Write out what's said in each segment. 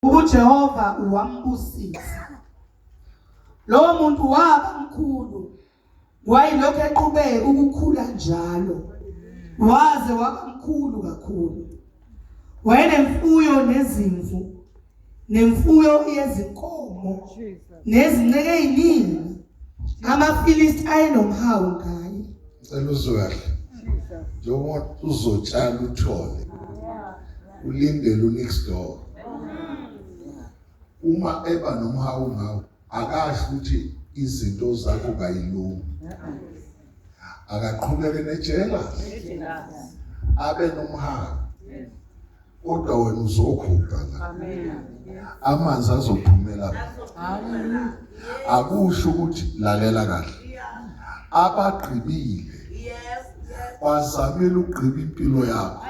uJehova wambusisa. Lo muntu waba mkhulu, wayilokhu eqhubeka ukukhula njalo, waze waba mkhulu kakhulu. Wayenemfuyo nezimvu, nemfuyo yezinkomo, nezinceke eziningi. AmaFilisti ayenomhawu ngaye. Cela uzwe kahle. Njengoba uzotshala uthole, ulindele next door. Uma eba nomhawu ngawo, akasho ukuthi izinto zakho kayilungi. Akaqhubeke nejela. Abe nomhawu. Kodwa wena uzokhupha la. Amanzi azophumela. Akusho ukuthi lalela kahle. Abaqhibile bazamela ugqiba impilo yakho.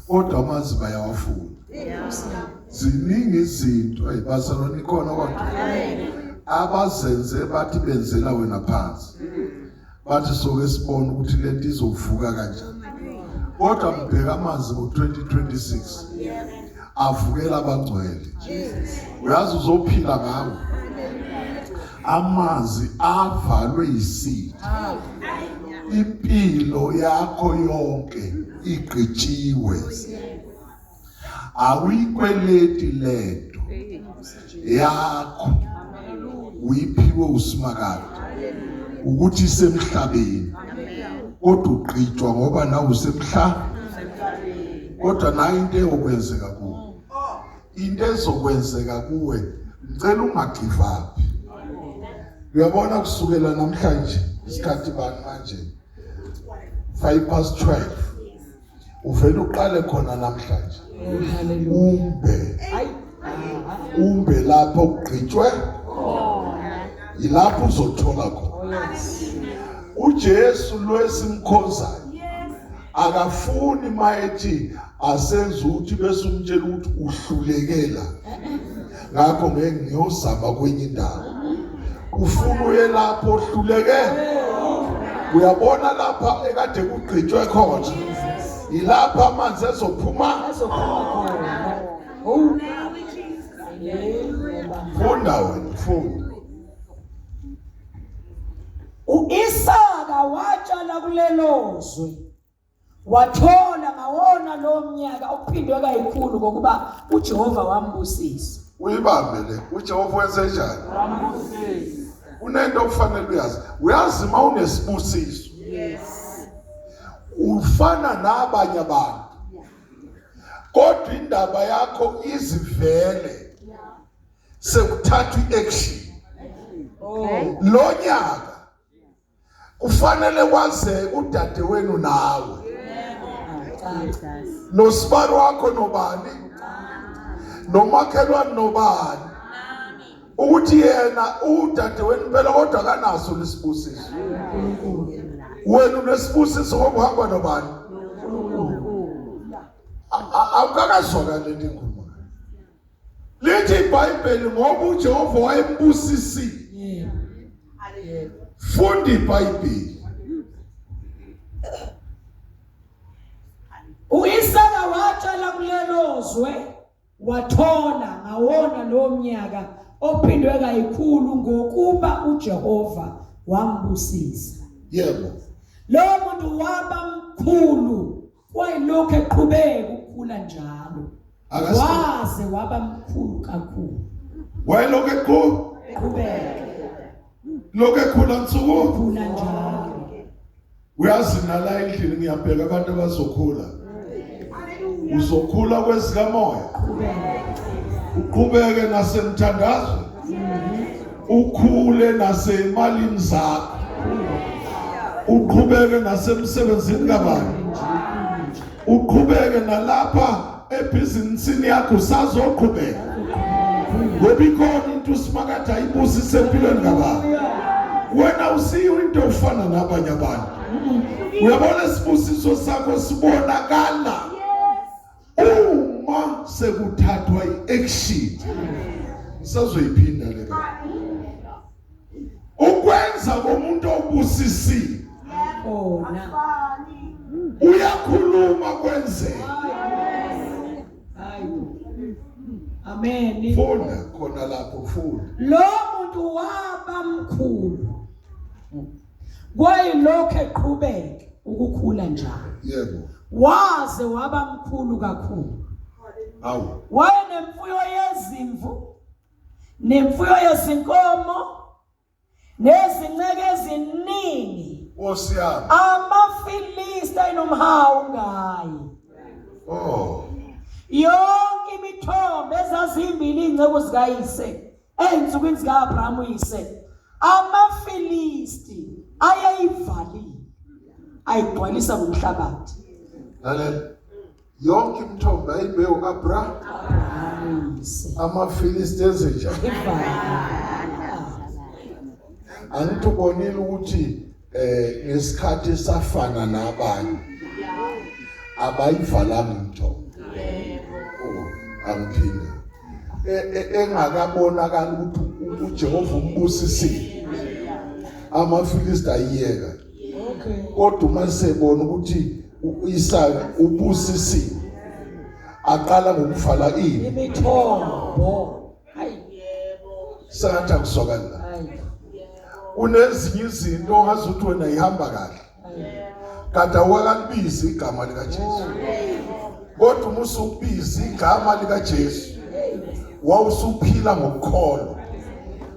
Kodwa amanzi bayawafuna. Ziningi izinto eBarcelona ikhona kodwa abazenze bathi benzela wena phansi. Bathi soke sibone ukuthi lento izovuka kanjani. Kodwa mbheka amanzi ngo-2026 avukela abangcwele. Uyazi uzophila ngawo. Amanzi avalwe yisitha. Impilo yakho yonke igqitshiwe. Awuyikweleti lento yakho uyiphiwe usimakade ukuthi isemhlabeni, kodwa ugqitshwa ngoba nawe usemhlabeni. Kodwa nayo into eyokwenzeka kuwe, into ezokwenzeka kuwe, ngicela ungagive up. Uyabona kusukela namhlanje isikhathi bani manje 12:05 uvela uqale khona namhlanje. Umbe lapho ugqitshwe ilapho uzothola khona. uJesu lo esimkhonzayo akafuni mayethi asenze ukuthi bese umtshela ukuthi uhlulekela. Ngakho ngeke ngiyozama kwenye indawo. Ufuna uye lapho ohlulekela. Uyabona lapha ekade kugqitshwe khona. Ilapha amanzi ezophuma khona. Funda wena, funda. U-Isaka watshala kulelozwe, wathola ngawona lo mnyaka okuphindwe kayikhulu ngokuba uJehova wambusisa. Uyibambe le, uJehova wenze njani? Wambusisa. Unento okufanele uyazi. Uyazi uma unesibusiso. Yes. Ufana nabanye abantu. Kodwa indaba yakho izivele. Sekuthatha iaction. Lo nyaka kufanele kwaze udadewenu nawe. Nosibaro wakho nobani? Nomakhelwane nobani? Ukuthi yena udadewenu phela kodwa kanaso lesibusiso. Wena unesibusiso ngoba uhamba nobani? Awukakazwakala lento inkulumo. Lithi iBhayibheli ngoba uJehova wayembusisile. Funda iBhayibheli. U-Isaka watshala kulelozwe, wathola ngawona lo mnyaka ophindwe kayikhulu ngokuba uJehova wambusisa. Yebo. Lo muntu waba mkhulu, wayilokhu eqhubeka ukukhula njalo. Waze waba mkhulu kakhulu. Wayilokhu eqhubeka. Lokhu ekhula nsuku khula njalo. Uyazi nala endlini ngiyabheka abantu abazokhula. Uzokhula kwezikamoya. Uqhubeke nasemthandazo. Ukhule nasemalini zakho. Uqhubeke nasemsebenzini kabani. Uqhubeke nalapha ebhizinisini yakho sazoqhubeka. Ngoba ikhona into simakade ayibusise empilweni kabani. Wena usiyo into efana nabanye abantu. Uyabona isibusiso sakho sibonakala uma sekuthathwa iaction. Sazoyiphinda le ka. Ukwenza komuntu obusisile. Uyakhuluma kwenzeka. Amen. Funda khona lapho funda. Lo muntu waba mkhulu. Kwayilokho eqhubeka ukukhula njalo. Yebo. Waze waba mkhulu kakhulu. Awu. Wayenemfuyo yezimvu, nemfuyo yezinkomo, nezinceke eziningi. Osiyami. AmaFilisti ayinomhawu ngaye. Oh. Yonke imithombo ezazimbili ingcebo zikayise ensukwini zikaAbraham uyise, AmaFilisti ayeyivalile ayigcwalisa ngomhlabathi. Lalela. Yonke imithombo ayimbewu Abraham. AmaFilisti ezenja. Angithi ubonile ukuthi ngesikhathi safana nabanye abayivalanga imithombo. Angiphinde engakabonakala ukuthi uJehova umbusisile AmaFilisti ayiyeka. Kodwa uma sebona ukuthi uIsaka ubusisile aqala ngokuvala imithombo. Sengathi akusokala. Unezinye izinto ongazuthi wena ihamba kahle. Kanti awakalibizi igama lika Jesu. Kodwa uma usubiza igama lika Jesu wawusuphila ngokukholwa.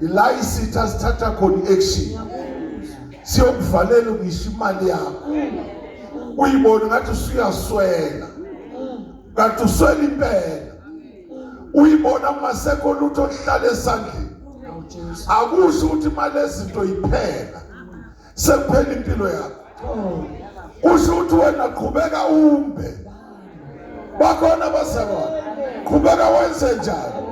Ila isitha sithatha khona action. Siyokuvalela ngisho imali yakho. Uyibona ngathi usuyaswela. Kanti uswela impela. Uyibona kumaseko lutho ohlala esandleni. Akusho ukuthi imali ezinto iphela. Sekuphela impilo yakho. Kusho ukuthi wena qhubeka umbe. Bakhona basabona. Qhubeka wenze njalo.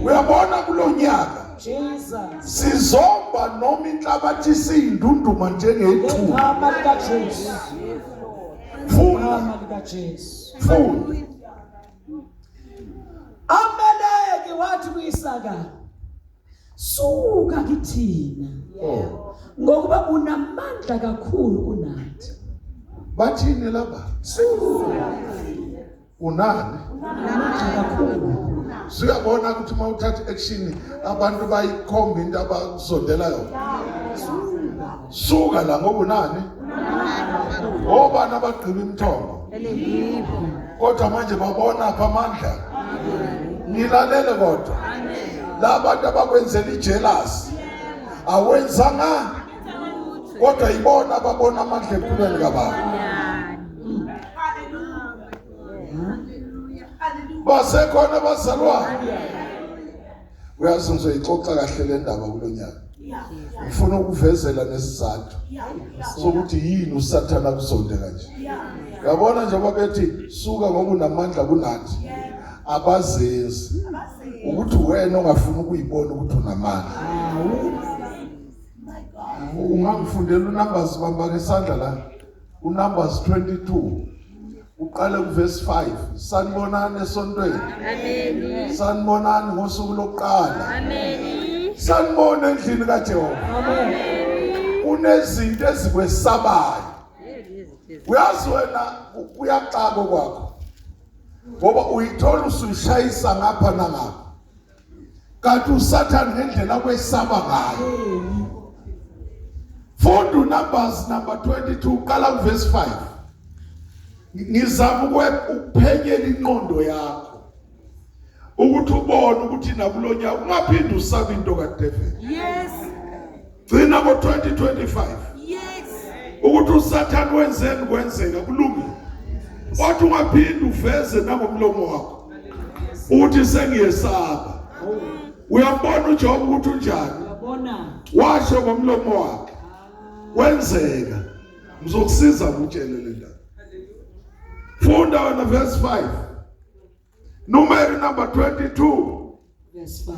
Uyabona kulonyaka. Jesus. Sizomba noma inhlabathi isindunduma njengethu. Igama lika Jesu. Igama lika Jesu. Funda. Amaleki wathi kuIsaka, suka kithina. Ngokuba unamandla kakhulu kunathi. Bathini lapha? Unani? Unamandla kakhulu. Siyabona ukuthi uma uthatha action abantu bayikhomba into abazondela yona. Suka la ngoba unani? Obana abagqiba imithombo. Kodwa manje babona apha amandla. Nilalele kodwa. Labantu abakwenzela ijealous awenzanga kodwa ibona ababona amandla empilweni kababa. Basekhona bazalwane. Uyazi ngizoyixoxa kahle le ndaba kulonyaka. Ngifuna ukuvezela nesizathu sokuthi yini uSathana kusonde kanje. Yabona nje babethi suka ngoba unamandla kunathi. Abazenzi ukuthi wena ongafuna ukuyibona ukuthi unamandla. Ungangifundela uNumbers bamba ngesandla la. uNumbers 22 uqala kuverse 5. Sanibonani esontweni. Amen. Sanibonani ngosuku lokuqala. Amen. Sanibona endlini kaJehova. Amen. Unezinto ezikwesabayo. Uyazi wena uyaxaka kwakho. Ngoba uyithola usuyishayisa ngapha nangapha. Kanti uSathane ngendlela kwesaba ngayo. Funda uNumbers number 22 qala kuverse 5. Ngizama ukuphenyela inqondo yakho ukuthi ubone ukuthi nakulonyaka ungaphindi usaba into kaDavid. Yes. Gcina ngo2025. Yes. Ukuthi uSathane wenzeni kwenzeka kulungile. Kodwa ungaphindi uveze nangomlomo wakho ukuthi sengiyesaba. Uyambona uJob ukuthi unjani? Uyabona. Washo ngomlomo wakhe. Wenzeka. Ngizokusiza ukutshela le ndaba. Funda on verse 5. Numeri number 22. Verse 5.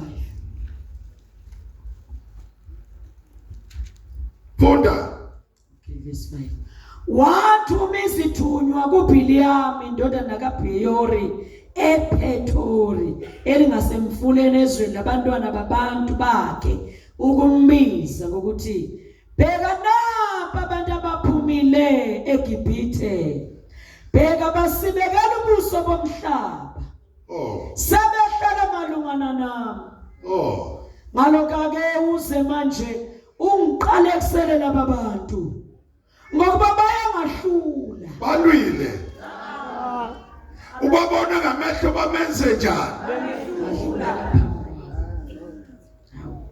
Funda. Okay, verse 5. Wathuma izithunywa kuBhiliyamu indodana kaBheyori ePhethori elingasemfuleni ezweni labantwana babantu bakhe ukumbiza ngokuthi bheka napha abantu abaphumile eGibhithe. Bheka basibekela ubuso bomhlaba. Sebehlala malunga xhumana nami. Oh, Ngalokho ke uze manje ungiqale ekusele laba bantu. Ngokuba bayangahlula. balwile. Ubabona ngamehlo bamenze njani?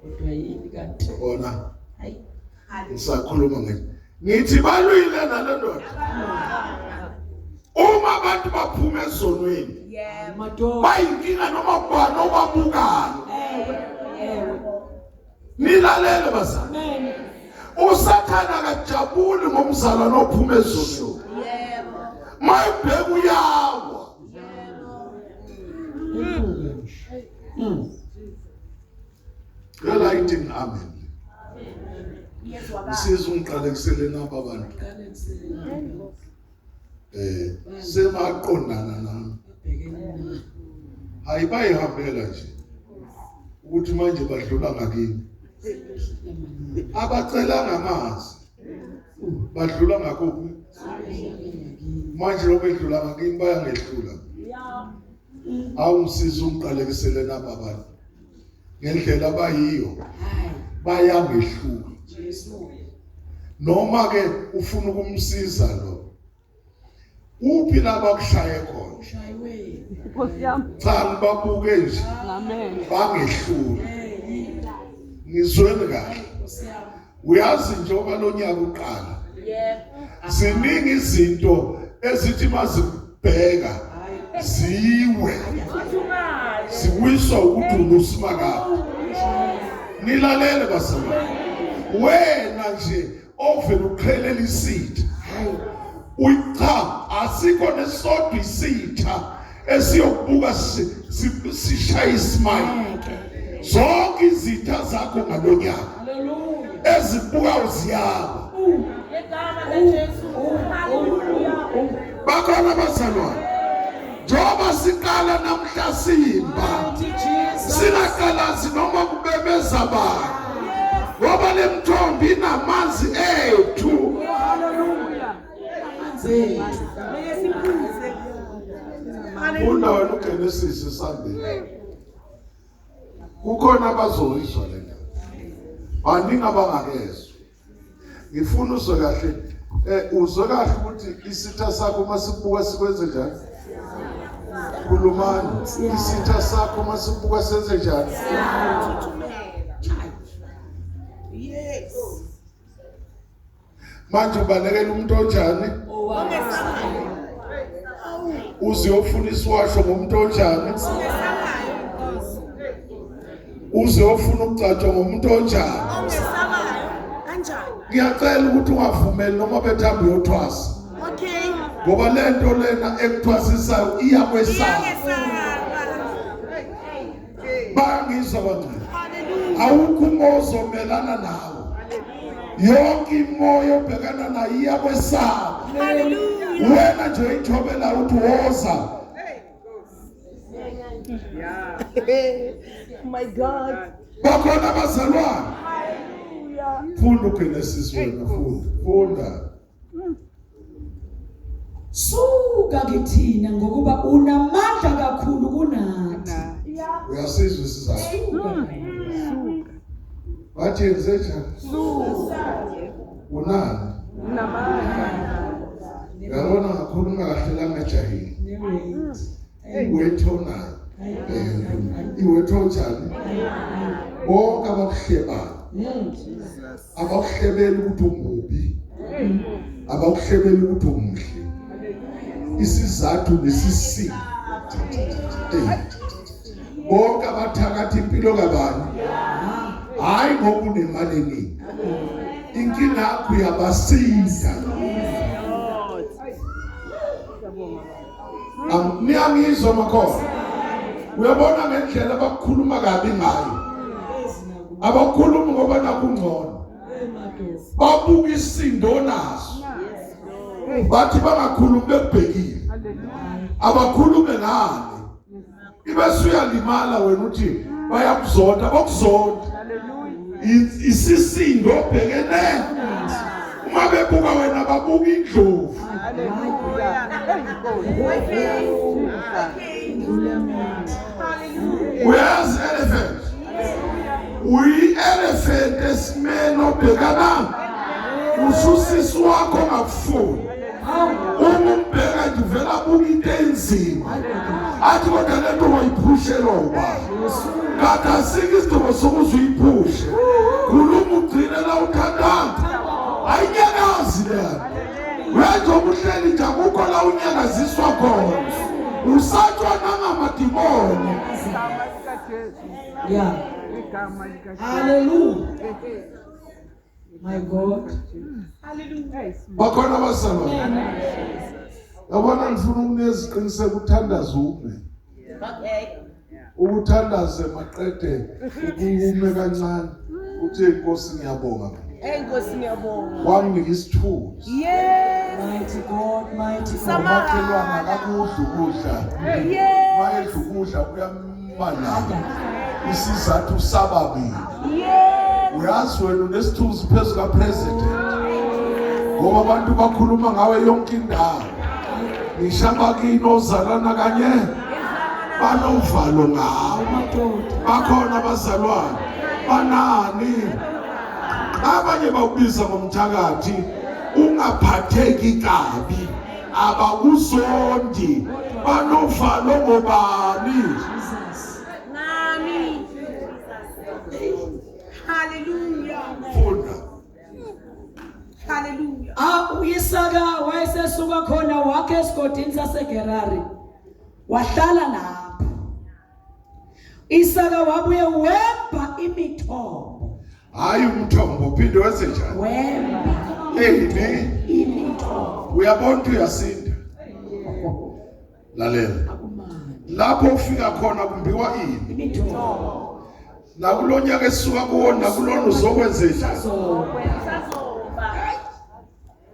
Kodwa yini kanti? Bona Hayi. ngisakhuluma ngithi balwile nale ndoda. Uma abantu baphuma ezonweni Madoda. bayinkinga noma kubani obabukayo. Ewe. Nilalele bazali. Amen. Usathana akajabuli ngomzalwane ophuma ezonweni. Mayibheka uyawa. Elayiting amen. Siza ungiqale kusele napa abantu. Semaqondana nami. Hayi bayihambela nje. Ukuthi manje badlula ngakini. Abacela ngamazi. Badlula ngakuphi? Manje lokudlula ngakini bayangehlula. Awungisiza ungiqale kusele napa abantu. Ngendlela bayiyo bayangehlula. Noma ke ufuna ukumsiza lo. Uphi laba kushaye khona? Cha ngibabuke nje. Amen. Bangehlula. Ngizweni kahle. Uyazi njengoba lo nyaka uqala. Ziningi izinto ezithi mazibheka ziwe. Siwiswa ukuthi unosimaka. Nilalele basema. Wena nje ovela ukhelela isitha. Uyicha asikho nesodwa isitha esiyokubuka sishaya ismile. Zonke izitha zakho ngalonyaka. Hallelujah. Ezibuka uziyaba. Ngegama laJesu. Hallelujah. Bakhona bazalwane. Njoba siqala namhla simba. Singaqalazi noma kubebeza abantu. Ngoba lemthombi inamanzi ethu. Hallelujah. Funda wena uGenesis isambili. Kukhona abazoyizwa lento. Baningi abangakezwa. Ngifuna uzwe kahle. Uzwe kahle ukuthi isitha sakho masibuka sikwenze njani? Khulumani. Isitha sakho masibuka senze njani? Yes. Manje ubalekela umuntu onjani? Uziyofuna isiwasho ngomuntu onjani? Uziyofuna ukugcatshwa ngomuntu onjani? Ngiyacela ukuthi ungavumeli noma bethamba uyothwasa. Okay. Ngoba lento lena ekuthwasisayo iya kwesaba. Bangizwa bangcwele. Awukho umozomelana nawe. Yonke imoya obhekana nayo iya kwesaba. Hallelujah. Wena nje uyithobela ukuthi woza. My God. Bakhona abazalwane. Hallelujah. Funda uGenesis wena funda. Suka kithina ngokuba unamandla kakhulu kunathi. Uyasizwa isizathu. Bathi yenze njani? Unani? Yabona ngakhuluma kahle la ngajahili. Iwethona. Iwethonjani? Bonke abakuhlebayo. Abakuhlebela ukuthi umubi. Abakuhlebela ukuthi umuhle. Isizathu nesisindo. Bonke abathakatha impilo kabani. Hayi ngoba unemali eningi. Inkinga yakho yabasiza. Niyangizwa makhosi. Uyabona ngendlela abakhuluma kabi ngayo. Abakhuluma ngoba nakungcono. Babuka isindo naso. Bathi bangakhulumi bekubhekile. Abakhulume ngani. Ibese uyalimala wena uthi bayakuzonda bakuzonda. Isisindo obhekene. Uma bebuka wena babuka indlovu. Uyazi uyi-elephant esimeni obhekana ususisi wakho ngakufuni uma umbheka nje uvela abuka into enzima athi kodwa le nto wayiphushelwa ubaba kanti asikho isidingo sokuze uyiphushe khuluma ugcine la uthandanga ayinyakazi lena uyenzoba uhleli nje akukho la unyakaziswa khona usatshwa nangamadimoni. Yeah. Hallelujah. My God. Bakhona abazalwane yabona ngifuna ukunikeza isiqiniseko uthandaze ume ukuthandaze maqede ukume kancane uthi inkosi ngiyabonga Enkosi ngiyabonga. wanginika isithunzi Yes. Mighty God, mighty God. makhelwana akakudla ukudla Yes. mayedla ukudla kuyamala isizathu sababili Yes. uyazi wena unesithunzi phezu kapresident ngoba abantu bakhuluma ngawe yonke indawo ngishamba kini ozalana kanye banovalo ngawe bakhona abazalwane banani abanye bawubiza ngomthakathi ungaphatheki kabi abakuzondi banovalo ngobani Nami. Hallelujah. funda Hallelujah. Isaka wayesesuka khona wakhe esigodini saseGerari wahlala lapho. Isaka wabuye wemba imithombo. hayi umthombo uphinde wenze njani Wemba imithombo. uyabona ukuthi uyasinda lalela lapho ufika khona kumbiwa ini Imithombo. nakulonyaka esuka kuwona nakulona uzokwenze njani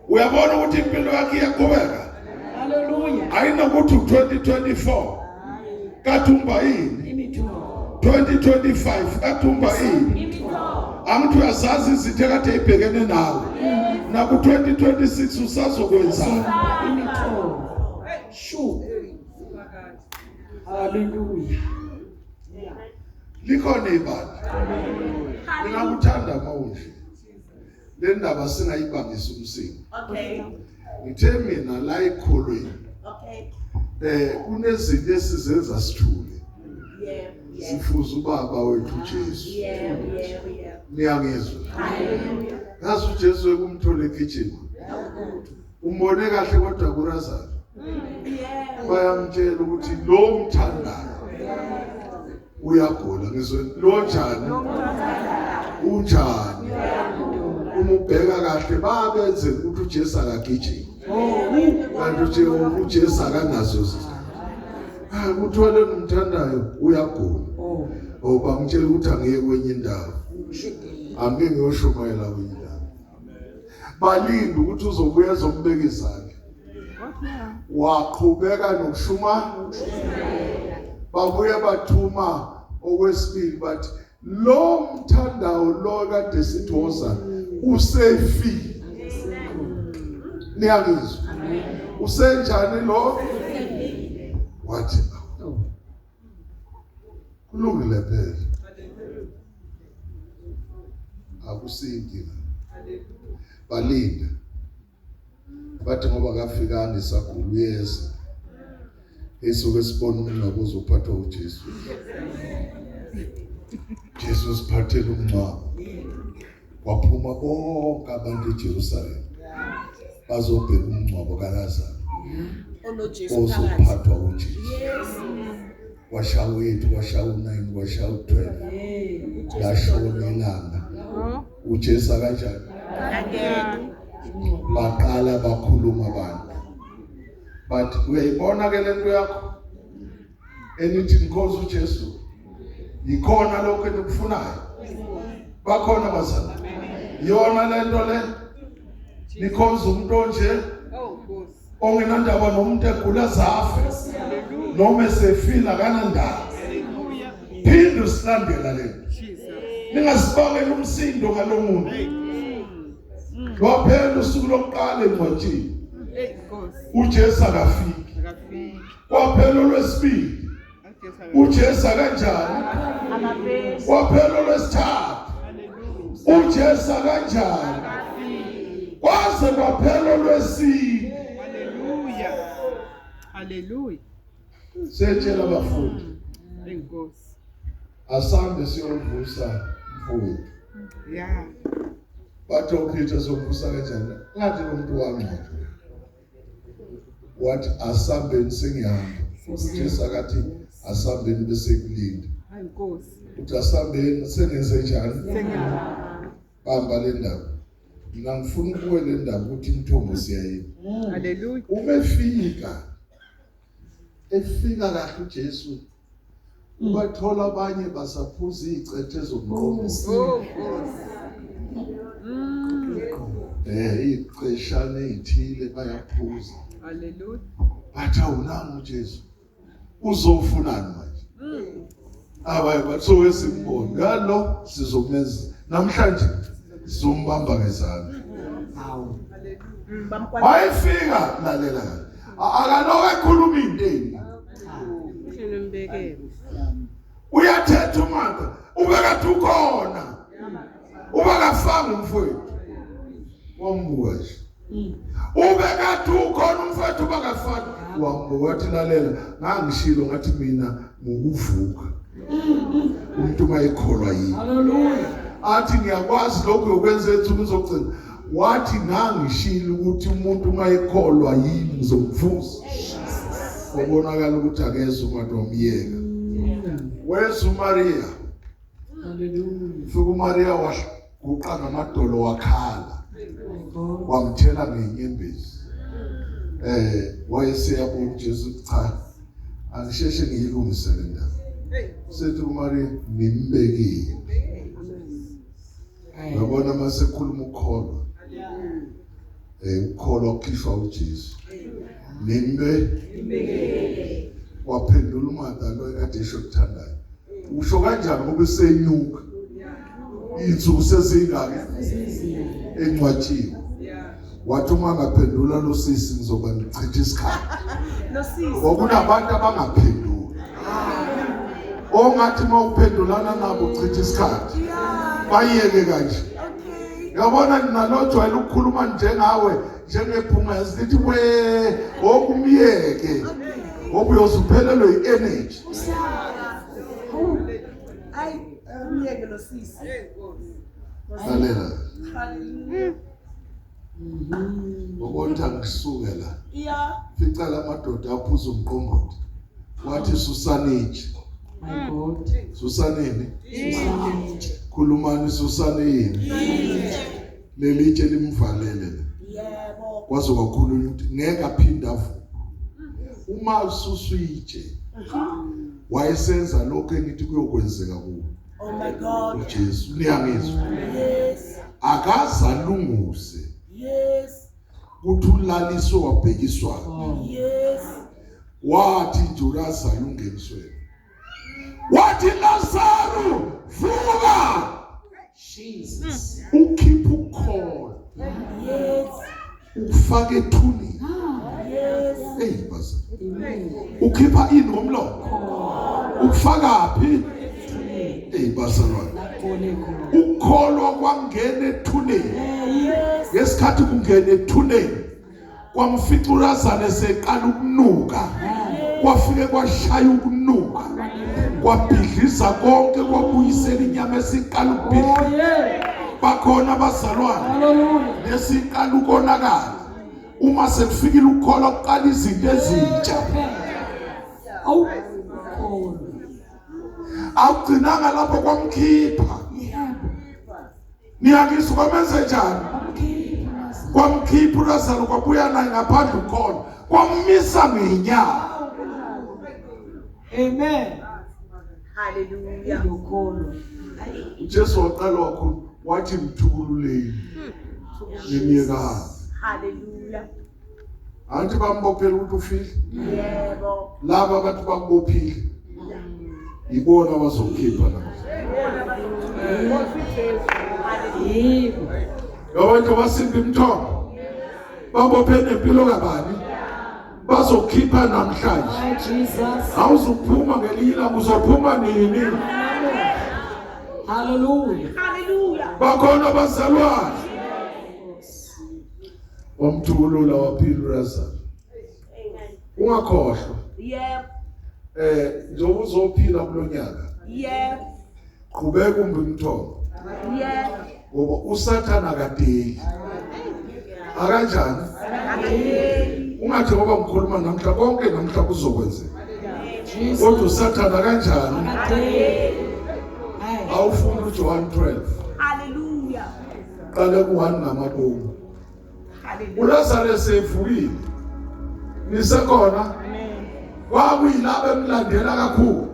uyabona ukuthi impilo yakhe iyaqhubeka Hallelujah. ayinokuthi 2024 kathumba yini Imithombo. 2025 kathumba yini angithi uyazazi izithe kade ibhekene nawe naku 2026 usazokwenza Imithombo. Sure. Hallelujah. likhona ibandla ngingakuthanda mawunje le ndaba singayibangisa umsingi Okay. ngithe mina la ekholweni Okay. kunezinto esizenza sithule Yeah. Yeah. sifuza ubaba wethu Jesu Yeah. Yeah. Yeah. niyangizwa Hallelujah. ngazi uJesu ekumthola ekitchen umbone kahle kodwa kurazana Yeah. bayamtshela ukuthi lo mthandayo uyagula ngizwe lo njani unjani uma ubheka kahle babenze ukuthi uJesu akagijima kanti uJesu akanazo uthole umthandayo uyagula bangitshela ukuthi angeke kwenye indawo angeke ngiyoshumayela kwenye indawo balinde ukuthi uzobuya ezombeka izandla waqhubeka nokushuma babuye bathuma okwesibili bathi lo mthandayo lo kade sithoza usefi niyangizwa usenjani lo wathi kulungile phela akusinkinga balinda bathi ngoba kafikanga isagulu uyeza esuke sibona umngcwabo uzophathwa uJesu Jesu siphathele umngcwabo waphuma bonke abantu eJerusalem bazobheka umngcwabo kaLazaro ozophathwa uJesu washawethu washawu 9 washawu 12 yashona ilanga uJesu kanjani baqala bakhuluma abantu but uyayibona ke lento yakho enithi inkosi uJesu ikhona lokho enikufunayo bakhona bazana yona lento le nikhonza umuntu onje ongenandaba nomuntu egula zafe noma esefila kanandaba phinde usilandela lento ningasibangela umsindo ngalomuntu lophela usuku lokuqala encwajini uJesu akafiki kwaphela olwesibili uJesu kanjani Kwaphela lwesithathu uJesu kanjani kwaze kwaphela lwesine. Hallelujah. Siyetshela abafundi Enkosi. asambe siyovusa mfowethu. Yeah. Bathi uPeter sovusa kanjani? Ngathi lo muntu wangcwatshwa. Wathi asambeni sengihamba. uJesu akathi asambeni bese kulinda. Enkosi. Uthi asambeni sengenze njani? Sengiyahamba. Bamba le ndaba. Mina ngifuna ukuwe le ndaba ukuthi imithombo siyayini. Hallelujah. Umefika kahle uJesu. Ubathola abanye basaphuza izicethe zomqondo. Oh. Ixeshana ezithile bayaphuza. Hallelujah. Bathi awunanga uJesu. Uzofunani manje? Abaye bathi wesimboni. Ngalo sizomenza. Namhlanje sizombamba ngezandla. Hawu. Bayifika lalela. Akanoke ekhuluma into. Uyathetha uMatha, ubeka ukhona. Ubekafanga umfowethu. Wambuka nje. Ubeka ukhona umfowethu ubekafanga. Wambuka wathi lalela, ngangishilo ngathi mina ngokuvuka. Umuntu mayikholwa yini. Hallelujah. Athi ngiyakwazi lokho yokwenza ethu uzogcina. Wathi ngangishilo ukuthi umuntu mayikholwa yini ngizomvusa. Ubonakala ukuthi akeze umuntu omyeka. Where's Maria? Hallelujah. Fika uMaria waguqa ngamadolo wakhala. Wamthela ngenyembezi. Wayeseyabona uJesu cha. Angisheshe ngiyilungisele ndaba. Sethi uMaria nimbekile. Yabona mase khuluma ukholwa. Ukholwa ukhifa uJesu. Nimbekile. Waphendula uMatha lo ekade esho usho kanjani ngoba senyuka insuku sezingaki encwatshiwe. Wathi uma ngaphendula lo sisi ngizoba ngichitha isikhathi. No sisi. Ngokunabantu abangaphendula. Ongathi mawuphendulana nabo uchitha isikhathi. Bayeke kanje. Yabona ninalojwayela ukukhuluma njengawe njengephumezi lithi we okumyeke. Ngoba uyozuphelelwe i-energy. Ay, umyeke no sisi. Lalela. Hallelujah. Ngokonta ngisuke la. Yeah. Fica la madoda aphuza umqombothi. Wathi Susaniji. My God. Susanini. Susaniji. Khulumani Susanini. Lelitshe limvalele. Yebo. Kwaze kwakhuluma ukuthi ngeke aphinda avuke. Uma ususwitshe wayesenza lokho engithi kuyokwenzeka kuwo. Oh my God. uJesu niyangizwa. Yes. Akazalunguse Yes. kuthi ulaliswe wabhekiswa. Yes. Wathi Jurasa lungeniswe. Wathi Lazarus vuka. Jesus. Ukhipha ukholo. Yes. Ufake ethuneni. Yes. Basa. Amen. Ukhipha ini ngomlomo. Ufaka phi? Basa lona. Lakone khona. Ukholwa kwangena ethuneni. Yes. Ngesikhathi kungena ethuneni kwamfica uLazarus eseqala ukunuka. Kwafike kwashaya ukunuka. Kwabhidliza konke kwabuyisela inyama esiqala ukubhidla. Bakhona abazalwane. Hallelujah. Nesiqala ukonakala. Uma sekufikile ukholwa kuqala izinto ezintsha. Awu. Khona. Awugcinanga lapho kwamkhipha. Niyangizwa kwamenze njani? Kwamkhipha uLazarus kwabuya naye ngaphandle ukholwa. Kwamisa ngenyawo. Amen. Hallelujah. Yokholo. uJesu waqala wakhuluma wathi mthukululeni. Niyeka. Hallelujah. Anti bambophela ukuthi ufile. Yebo. Laba abantu bakubophile. Ibona bazokhipha la. Yebo. Abantu basimba imithombo. Babophene impilo kabani? Bazokhipha namhlanje. My Jesus. Awuzuphuma ngelinye ilanga uzophuma nini? Hallelujah. Hallelujah. bakhona abazalwane wamthulula waphila Lazarus. Amen. Ungakhohlwa Yep. njengoba uzophila kulonyaka Yep. qhubeka umbe umthombo Yep. ngoba usathana kadeli akanjani ungathi ngoba ngikhuluma namhla konke namhla kuzokwenzeka kodwa usathana kanjani awufuna uJohn 12 Hallelujah. qale ku1 ngamabomu Hallelujah. uLazarus efukile nisekhona kwakuyilabo emlandela kakhulu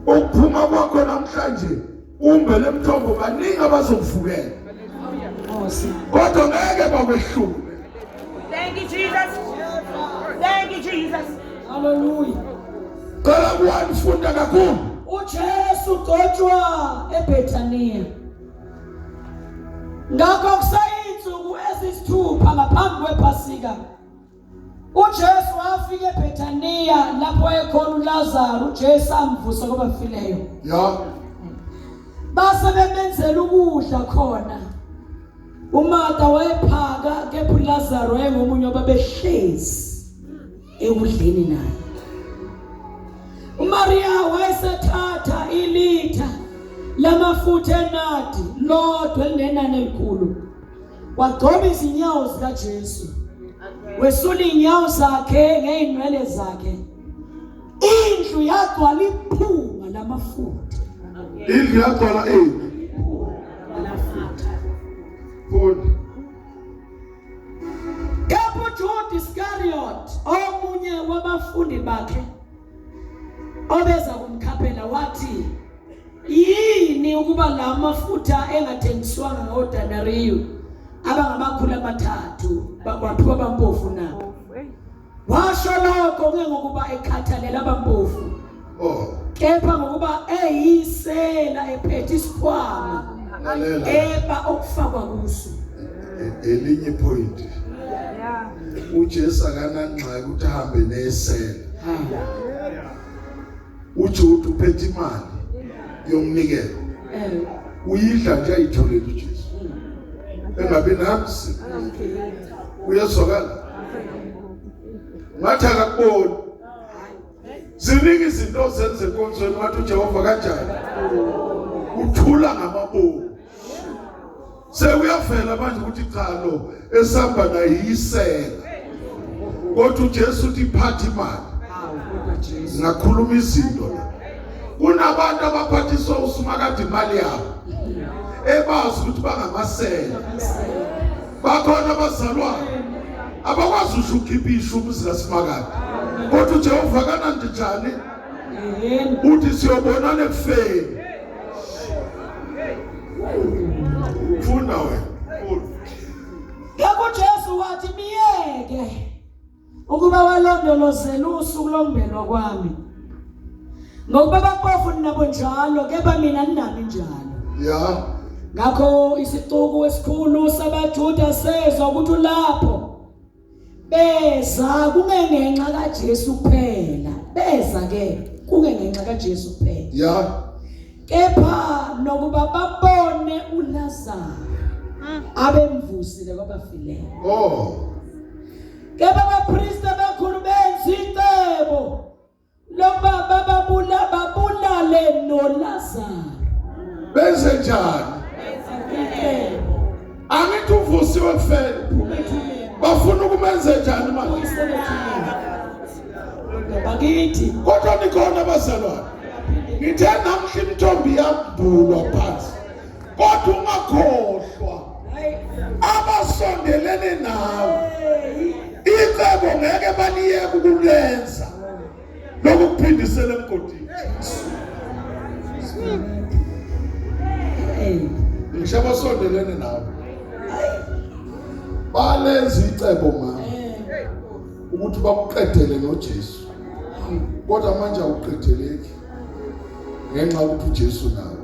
ukuphuma kwakho namhlanje umbe lemthombo baningi abazokuvukela kodwa ngeke bakwehlule. Thank you, Jesus. Thank you, Jesus. Hallelujah. Qala kuwafunda kakhulu uJesu ugcotshwa eBethania. Ngakho kusayinsuku ezisithupha ngaphambi kwePhasika. uJesu wafika eBethania lapho ekhona uLazaro uJesu amvusa kwabafileyo. ya Base bemenzela ukudla khona. uMartha wayephaka kepha uLazaro wayengomunye wababehlezi ekudleni naye. uMaria wayesethatha ilitha lamafutha enadi lodwa elinenani elikhulu wagcoba izinyawo zikaJesu wesula inyawo zakhe ngeinwele zakhe indlu yagcwala iphunga lamafutha. indlu yagcwala futhi Kepha uJuda Iscariot omunye wabafundi bakhe obeza kumkhaphela wathi yini ukuba la mafutha engathengiswanga ngodanariyo abangamakhulu amathathu bakwaphiwa abampofu na. Washo lokho ngokuba ekhathalela abampofu kepha ngokuba eyisela ephethe isikhwama lalela eba okufakwa kuso. elinye point uJesu akananxaki ukuthi ahambe nesela uJuda uphethe imali yomnikelo uyidla nje ayitholele uJesu engabe namsi uyazwakala ngathi akakuboni ziningi izinto zenze konzweni wathi uJehova kanjani uthula ngamabomu sekuyavela manje ukuthi cha lo esamba nayisela kodwa uJesu uthi phatha imali ngakhuluma izinto la kunabantu abaphathiswa usumakade imali yabo ebazi ukuthi bangamasela bakhona abazalwane abakwazi ukukhipha ishubu zikaSimakade kodwa uJehova kanandi njani uthi siyobonana ekufeni funda wena Yebo Jesu wathi miyeke ukuba walondolozela usuku lombelwa kwami. Ngokuba baphofu nabo njalo kepha mina ninami njalo. ya Ngakho isicuku esikhulu sabaJuda sezwa ukuthi lapho beza kungengenxa kaJesu kuphela. Beza ke kungengenxa kaJesu kuphela. ya Kepha nokuba babone uLazaro abemvusile kwabafileyo. Kepha abapristi abakhulu benza icebo lokuba babulale noLazaro. benze njani angithi uvusiwe kufeni bafuna ukumenza njani manje Bakithi kodwa nikhona abazalwane ngithe namhla intombi yambulwa phansi kodwa ungakhohlwa abasondelene nawe icebo ngeke baliyeke ukulenza lokuphindisela emgodini ngisho abasondelene nawe balenza icebo mama ukuthi bakuqedele noJesu kodwa manje awuqedeleki ngenxa yokuthi uJesu nawe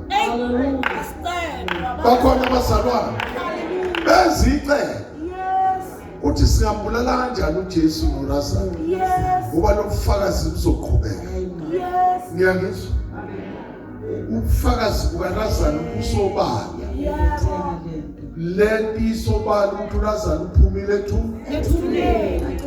bakhona abazalwane benza icebo uthi singambulala kanjani uJesu noLazaro ngoba lokufakazi buzoqhubeka ngiyangizwa Ubufakazi bukaLazaro busobala. Lenti sobala ukuthi uLazaro uphumile thu.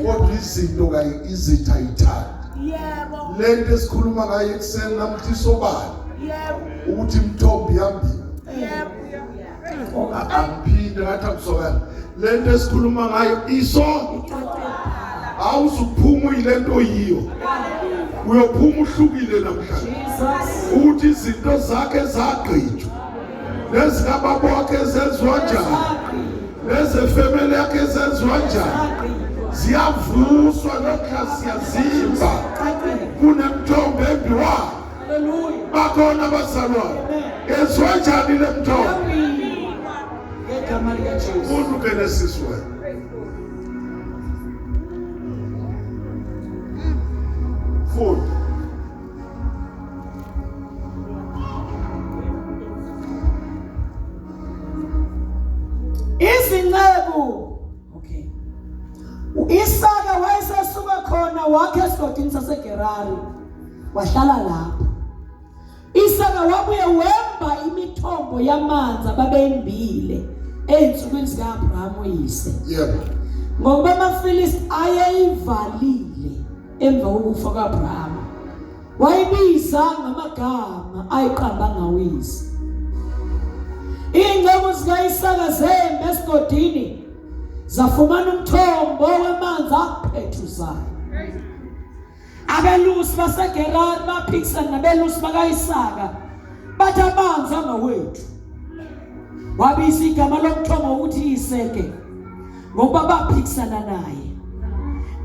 Kodwa izinto kayi izitha ithanda. Yebo. Lento esikhuluma ngayo ekseni namhla isobala. Yebo. Ukuthi imthombo yambili. Yebo. Akuphinde ngathi akusokala. Lento esikhuluma ngayo iso awuzuphuma ilento yiyo. Uyophuma uhlukile namhlanje. Ukuthi izinto zakhe zagqitshwa. Lezikababa wakhe zenziwa njani? Lezefamily yakhe zenziwa njani? Ziyavuswa namhla siyazimba. Kunemthombo embiwa. Bakhona abazalwane. Yenziwa njani le mthombo? Ngegama lika Jesu. Umuntu Genesis 1. Food. Izinceku. Okay. Isaka wayesesuka khona wakhe esigodini saseGerari. Wahlala lapho. Isaka wabuye wemba imithombo yamanzi ababeyimbile eyinsukwini zikaAbraham uyise. Yebo. Ngoba amaFilisti ayeyivalile emva kokufa kaAbraham. Wayibiza ngamagama ayiqamba ngawisi. Ingceku zikaIsaka zembe esigodini zafumana umthombo wamanzi aphethuzayo. Abelusi baseGerari baphikisana nabelusi bakaIsaka bathi amanzi angawethu. Wabiza igama lomthombo ukuthi Iseke ngoba baphikisana naye.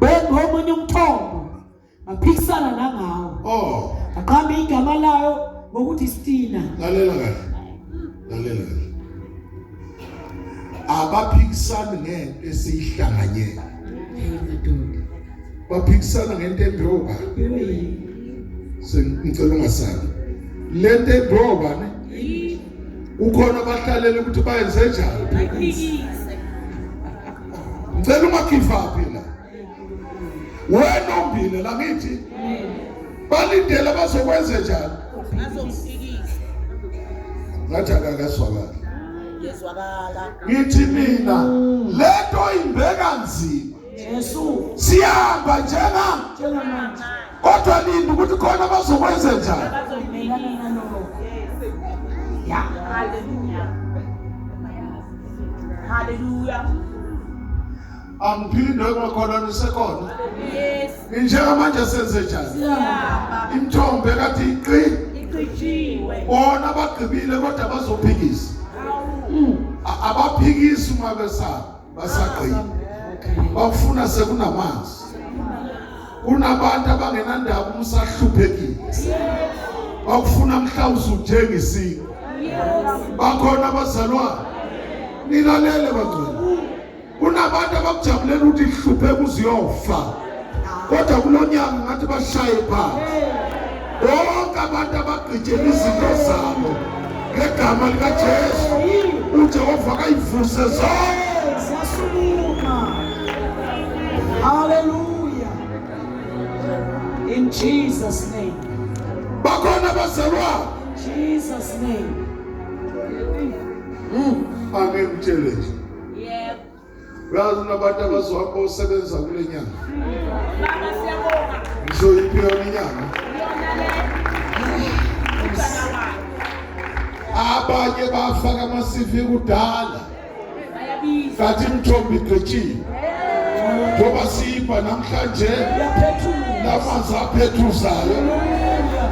Bengomunye umthombo baphikisana nangawo. Oh. Aqamba igama layo ngokuthi Stina. Lalela kahle. Lalela kahle. Abaphikisana ngento esihlanganyela. Baphikisana ngento embiwa. Ngicela ungasabi. Lento embiwa ne? Ukhona abahlalela ukuthi bayenze njani? Ngicela ungagive up la. Wena ombile la ngithi. Balindele bazokwenza njani? Bazomfikisa. Ngathi akakaswakala. Yezwakala. Ngithi mina lento imbeka nzima. Jesu. Siyahamba njengamanje. Kodwa linda ukuthi khona bazokwenza njani? Bazomelana nalokho. Yeah. Hallelujah. Hallelujah. Angiphinde kwakhona nisekhona. Yes. Njengamanje senze njani? Yeah. Imthombo ekade Iqijiwe. bona bagqibile kodwa bazophikisa. Abaphikisi uma besaba basaqina. Bafuna sekunamanzi. Kunabantu abangenandaba umsahluphekile. Bakufuna mhlawumbe uthenga isiko. Bakhona abazalwane. Nilalele bangcwele. Kunabantu abakujabulela ukuthi ihlupheke uziyofa. Kodwa kulonyaka ngathi bashaye phansi. Bonke abantu abagqitshela izinto zabo ngegama lika Jesu. uJehova kayivuse zonke. Siyasukuma. Hallelujah. In Jesus' name. Bakhona abazalwane. Jesus' name. Ake ngitshele nje. Yebo. Uyazi nabantu abazohamba usebenza kule nyanga. Baba siyabonga. Ngisho iphiwa inyanga. Yona le. Abanye bafaka ama-CV kudala. Bayabiza. Kathi imthombo igqitshiwe. Ngoba sipha namhlanje namanzi aphethuzayo.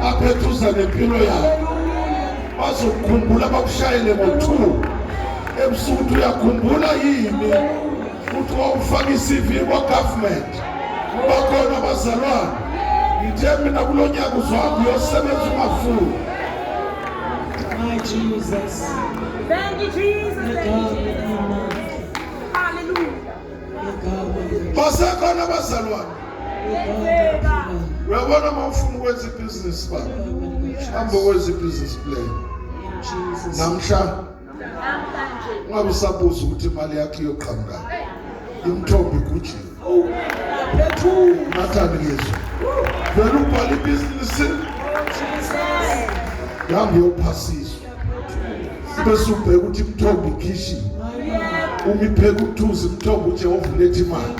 Aphethuza nempilo yakho. Bazokukhumbula bakushayele ngo-2 ebusuku uyakhumbula yini ukuthi wawufaka i-CV kwa-government. Bakhona abazalwane ngithe mina kulo nyaka uzwami uyosebenza ungafuni. My Jesus. Thank you, Jesus. Hallelujah. Basekhona abazalwane. Uyabona uma ufuna ukwenza ibhizinisi baba. Hamba ukwenza ibhizinisi plan. Namhla ungabe usabuza ukuthi imali yakho iyoqhamuka. Imthombo igujiwe. Nathani ngizwe. Vele ubhala ibhizinisi. yangiyophasiswa bese ubheka ukuthi imthombo ikhishini uma ipheka uthuzi imthombo uJehova uletha imali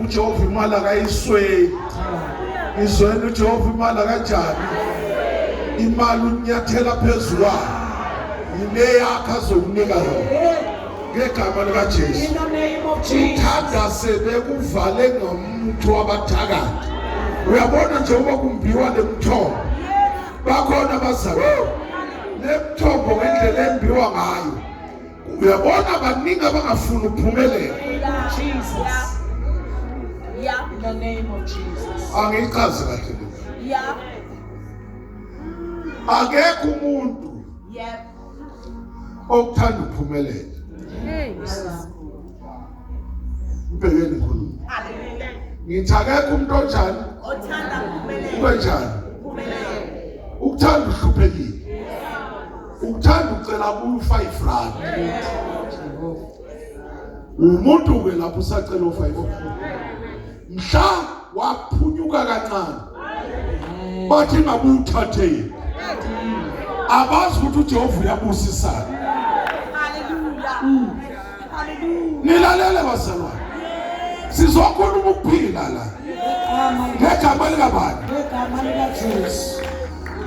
uJehova imali akayisweyi izweni uJehova imali akajani imali unyathela phezulu yile yakhe azokunika yona ngegama likaJesu. In the name of Jesus. Uthandase bekuvale ngomuntu wabathakathi. Uyabona njengoba kumbiwa lemthombo bakhona bazalwa lemthombo ngendlela embiwa ngayo uyabona baningi abangafuna uphumelela. Jesus. Yeah. In the name of Jesus. Angichaze kahle lokho. Yeah. Akekho umuntu Yeah. okuthanda uphumelela. Ubhekeni khona. Hallelujah. Ngithi akekho umuntu onjani Othanda ukuphumelela. kwenjani Ukuphumelela. ukuthanda uhluphekile ukuthanda ucela ku5 rand umuntu ke lapho usacela u5 rand mhla waphunyuka kancane bathi ngabe uthathe abazi ukuthi uJehova uyabusisana. Hallelujah. Hallelujah. Nilalele bazalwane sizokhuluma ukuphila la ngegama likabani Ngegama likaJesu.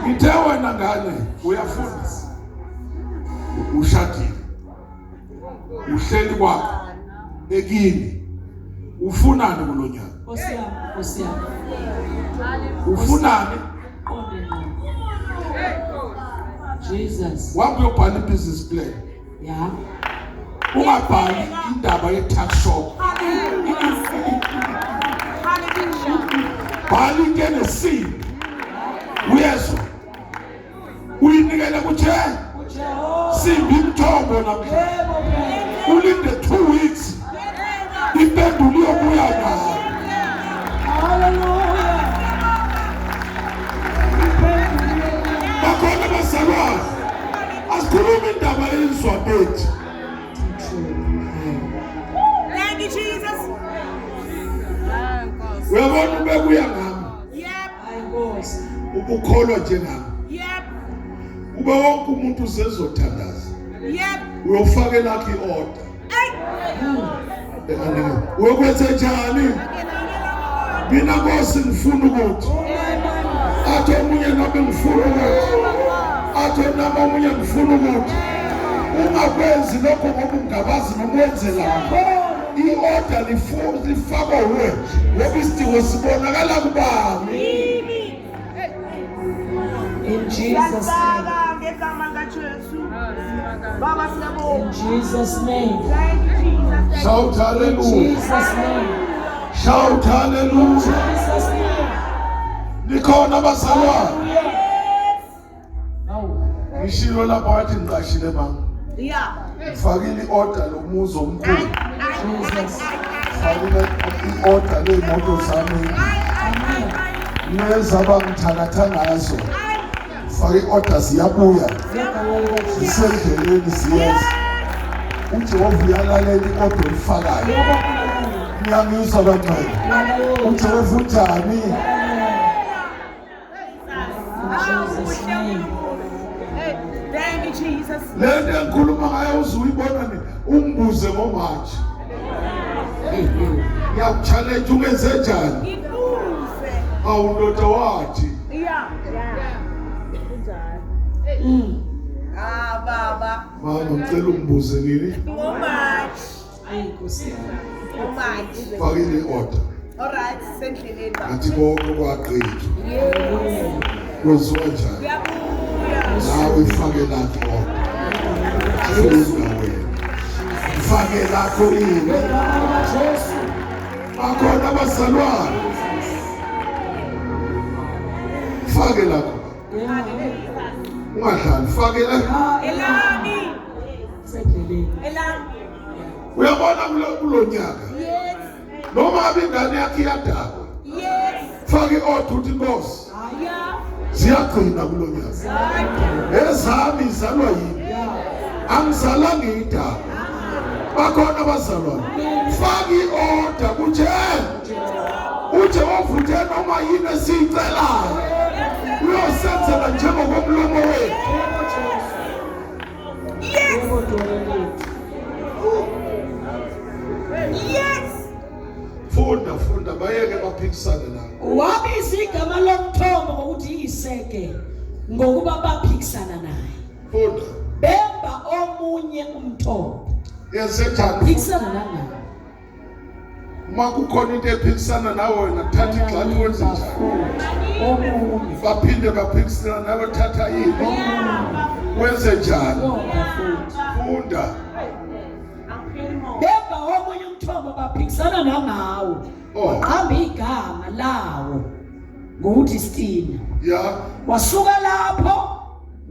ngithe wena ngane uyafunda ushadile uhleli kwakho ekini ufunani kulonyaka Nkosi yami, Nkosi yami. ufunani Qonde ngqo. Jesus. wami uyobhala i-business plan Yeah. ungabhali indaba ye-tax shop bhala into enesini uyezwa uyinikele kuthe Jehova. simbi imthombo namhla Yebo Baba. ulinde 2 weeks impendulo iyobuya nayo. Hallelujah. Bakhona bazalwane asikhuluma indaba yenzwa bethu Thank you, Jesus. uyabona ubekuya ngami Yep. Hayi Nkosi. ubukholwa njengami Yep. ube wonke umuntu uzezothandaza Yep. uyofaka lakhe i-order uyokwenza njani mina Nkosi ngifuna ukuthi athi omunye nami ngifuna ukuthi athi nami omunye ngifuna ukuthi ungakwenzi lokho ngoba ungabazi noma wenzela i-order lifakwa we ngoba isidingo sibonakala kubani. In Jesus' name. Siyabonga ngegama likaJesu. Baba siyabonga. In Jesus' name. Thank you, Jesus. Shout In hallelujah. Jesus' name. Shout hallelujah. Jesus' name. Nikhona bazalwane. Yes. No. Ngishilo lapha wathi ngiqashile mama. Yeah. Ngifakile i-order lomuzo omkhulu. Jesus. Ngifakile i-order lemoto zami. Neza bangithakatha ngazo. Ngifake i-order ziyabuya. Ngegama likaJesu. Zisendleleni ziyeza. uJehova uyalalela i-order oyifakayo. Ngiyangizwa kancane. uJehova unjani? Jesus' name. Thank you, Jesus. Lento engikhuluma ngayo uzuyibona ni umbuze ngomanje. Ngiyakuchallenge ungenze njani? Ikuze. Awundoda wathi Yeah. Ah, Baba. mama ngicela umbuze nini So much. Hayi Nkosi yami. So much. fakile i-order All right. Sendleleni baba. ngathi konke kwaqedwa Yes. kwenziwa njani Kuyabuya. nawe fake lakho i-order funa wena fake lakho ini Ngegama likaJesu. bakhona abazalwane fake lakho ungadlali fake lakho Elami. Sendleleni. Elami. uyabona kulo nyaka Yes. noma ngabe ingane yakho iyadakwa Yes. fake i-order uthi Nkosi Yeah. ziyagcina kulo nyaka ezami izalwa yini angizalanga idaba bakhona abazalwane faka i-order kuJehova uthe noma yini esiyicelayo uyosenzela Siyabingelela njengokomlomo wethu. Yebo Jesu. Yes. Yebo dwala lethu. Yes. Funda bayeke baphikisane nawe. Wabiza igama lomthombo ngokuthi iseke ngokuba baphikisana naye. Funda. Bemba omunye umthombo. Yenzenjani? Phikisana naye. Uma kukhona into ephikisana nawe wena thatha igxathu wenze njani? Omunye. Baphinde baphikisana nawe thatha yini? Wenze njani? Funda. Bemba omunye umthombo baphikisana nangawo. Oh. Qamba igama lawo ngokuthi Stina. Ya, Wasuka lapho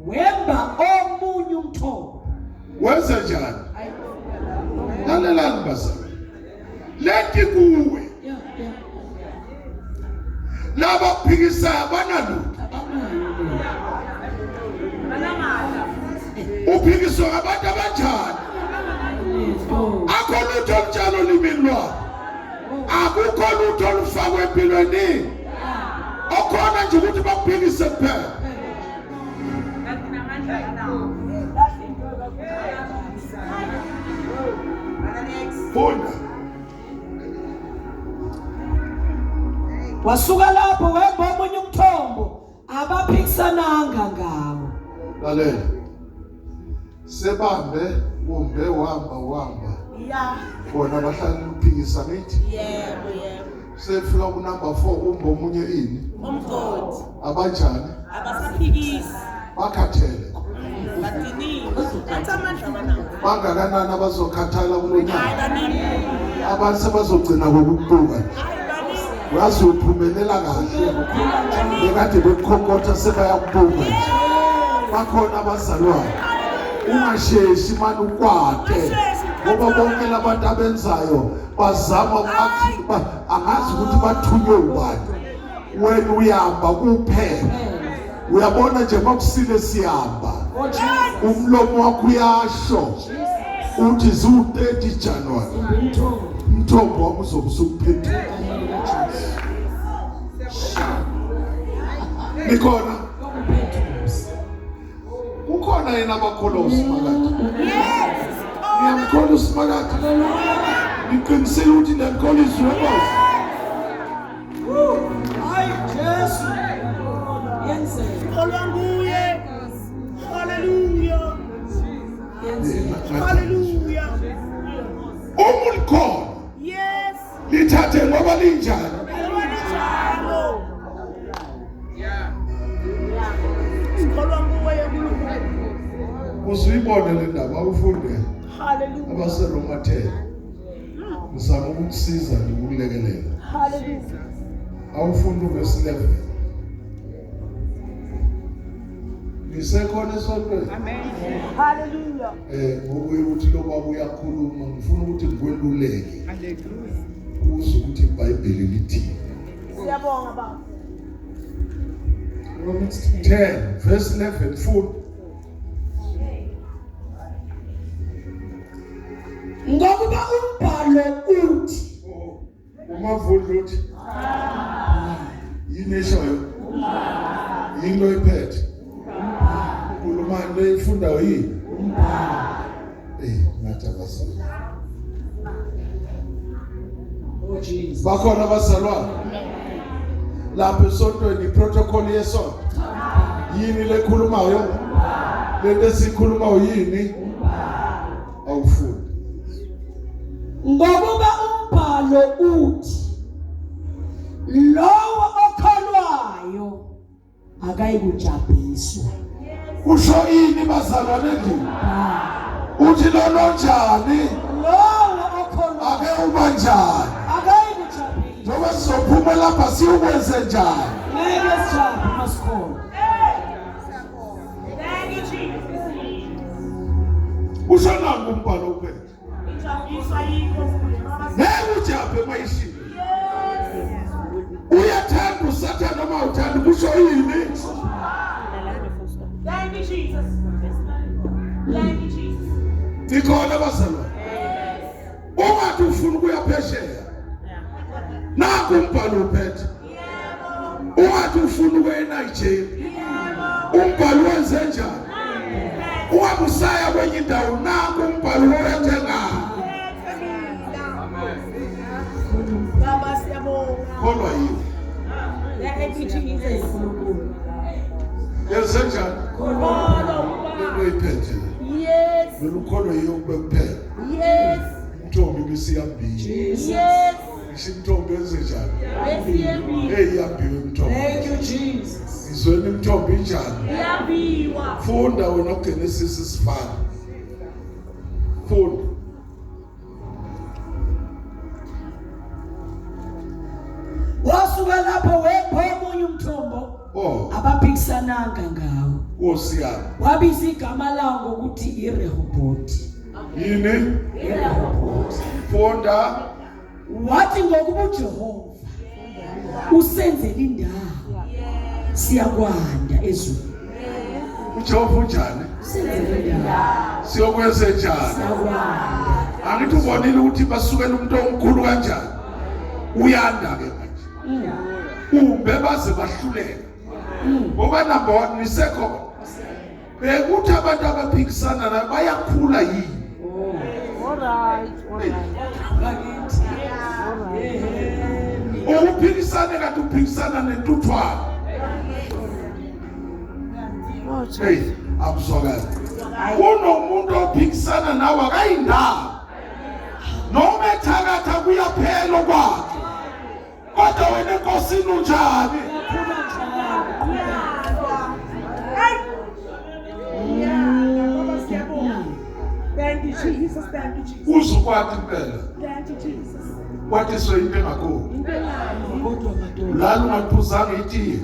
wemba omunye umthombo. wenze njani? Lalelani bazali. Lethi kuwe. Yeah. Laba phikisa banalutho. Uphikiswa ngabantu abanjani? Akho lutho olunjalo olimini lwabo. Akukho lutho olufakwe empilweni. Okhona nje ukuthi bakuphikise kuphela. Funda. Wasuka lapho wemba omunye umthombo abaphikisananga ngawo. Lalela. Sebambe kumbe wamba. Yeah. Bona bahlala ukuphikisa nithi. Yebo. Sefika ku number 4 umbo omunye ini. Umgodi. Abanjani? Abasaphikisi. Bakhathele. Bathini. Athamandla banawo. Bangakanani abazokhathala kulonyaka? Hayi Abantu sebazogcina ngokubuka. baningi. Wazi uphumelela kahle. Bekade bekhonkotha sebayakubuka. Bakhona abazalwane. Ungasheshi manje ukwade. Ngoba bonke labantu abenzayo bazama ukuba angazi ukuthi bathunywe ubani. Wena uyamba kuphela. Uyabona nje makusile siyamba. Umlomo wakho uyasho. Uthi zu-30 January. Umthombo wami uzobe usuphethe. Nikhona? Kukhona yena abakholwa uSimakade. Yes. Ngiyamkholwa uSimakade. Ngiqinisile ukuthi ngiyamkholwa iZwelonke. Hayi Jesu. Yenzeka. Olwanguye. Hallelujah. Yenzeka. Hallelujah. Uma ulikhona Yes. lithathe ngoba linjani. Olwanjalo. Olwanguye uNkulunkulu. Uzuyibone le ndaba ufunde Hallelujah. abaseRoma 10. Ngizama ukukusiza ndikulekelela. Hallelujah. Awufunda uverse 11. Nisekhona esontweni? Amen. Hallelujah. Ngokuthi lo baba uyakhuluma ngifuna ukuthi ngikweluleke Hallelujah. uze ukuthi iBhayibheli lithini. Siyabonga baba. Romans 10 verse 11 funda. Ngokuba umbhalo uthi Umavundla uthi yini eshoyo? Yini lo iphethe? Ukhulumani lo ifundayo yini? Ngathi abazali. Oh Jesus. Bakhona abazalwane. Lapho esontweni iprotocol yesonto. Yini lekhulumayo? Lento esikhulumayo yini? Awufunda. Ngokuba umbhalo uthi lowo okholwayo akayikujabhiswa. Kusho ini bazalwane ndini? Uthi lolo njani? Lowo okholwayo Ake uba njani? akayikujabhiswa. Noma sizophuma lapha siyukwenze njani? Ngeke sijabhe masikholwa. Thank you, Jesus. Kusho nangu umbhalo uphethe. Ijabulisa yikho. Ngeke ujabhe mayishilo. Uyathanda usathana noma uthanda kusho yini? Thank you, Jesus. Thank you, Jesus. Nikhona bazalwane. Ungathi ufuna ukuya phesheya. Naku umbhalo uphethe. Ungathi ufuna ukuya eNigeria. indawo nanku umbhalo wethe ngayo. Baba siyabonga. Kholwa yiyo. Thank you Jesus. Yenzenjani? Kholwa. Uyiphethe. Yes. Ukholwa yiyo kuphela. Yes. Intombi bisiyambile. Yes. Isintombi enzenjani? Besiyambile. Hey yambiwe intombi. Thank you, Jesus. Izweni intombi njani? Yambiwa. Funda wena uGenesis isifana. Funda. Wasuka lapho wepho omunye umthombo Oh, abaphikisananga ngawo. Nkosi yami. Wabiza igama lawo ngokuthi iRehobhothi. Yini? iRehobhothi. Funda. Wathi ngokuba uJehova usenzele indawo siyakwanda ezweni. uJehova unjani? Usenzele indawo Siyokwenza njani? siyakwanda. Angithi ubonile ukuthi basukela umuntu omkhulu kanjani? Uyanda ke manje. Ube baze bahluleka. Ngoba number 1 nisekhona. Bekuthi abantu abaphikisana na bayakhula yini? Ukuphikisana kanti uphikisana nentuthwane. Hey, abuzwakala. Kunomuntu ophikisana nawe akayindaba. Noma ethakatha kuyaphela kwakhe. Kodwa wena enkosini unjani? Thank you Jesus. Thank you Jesus. Uzukwathi impela. Thank you Jesus. Wathi soyinto engakhona. Lana ungaphuzanga itiye.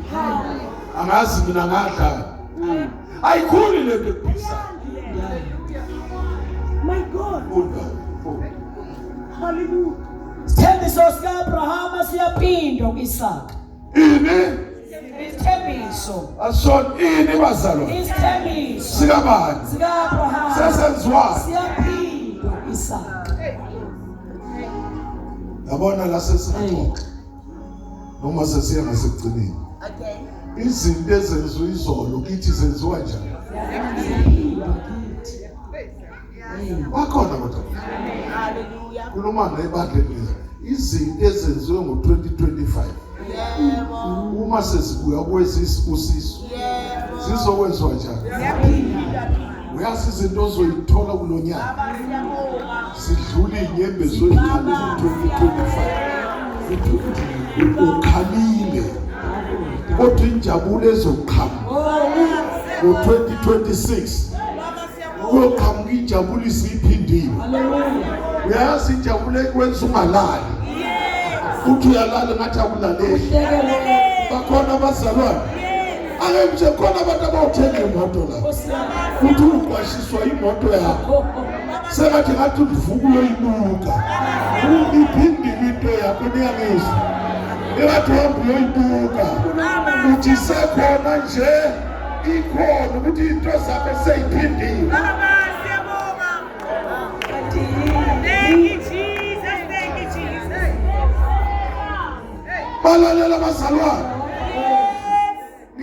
Angazi mina ngadla. Ayikhuli lento ekuphikisana. My God. Hallelujah. Isithembiso sika-Abrahama siyaphindwa ku-Isaka. Ini? Isithembiso. Asona ini bazalwane? Isithembiso Sikabani? sika-Abrahama Sesenziwa. siyaphindwa ku-Isaka. Yabona la sesixoxa. Noma sesiya ngasekugcineni. Okay. Izinto ezenziwa izolo kithi zenziwa njani? Siyaphindwa kithi. Bakhona kodwa. Hallelujah. Kuluma nebandleni. Izinto ezenziwe ngo-2025. Yebo. Uma sesibuya kwezisibusiso. Yebo. Zizokwenziwa njani? Uyazi izinto ozoyithola kulonyaka. Baba siyabonga. Sidlula inyembezo ezithathu ku-2025. Ukhalile. Kodwa injabulo ezoqhamuka ngo-2026. Baba siyabonga. Kuyoqhamuka injabulo isiphindiwe. Hallelujah. Uyazi injabulo ekwenza ungalali. Uthi uyalala ngathi akulaleli. Bakhona abazalwane. Ake nje khona abantu abawuthenga imoto la. Uthi uqwashiswa imoto yakho. Sengathi ngathi uvuka uyoyibuka. Iphindile into yakho niyangizwa. Engathi uhamba uyoyibuka. Uthi sekhona nje ikhona ukuthi into zakho seyiphindile. Baba siyabonga. Thank you Jesus. Thank you Jesus. Balalela abazalwane.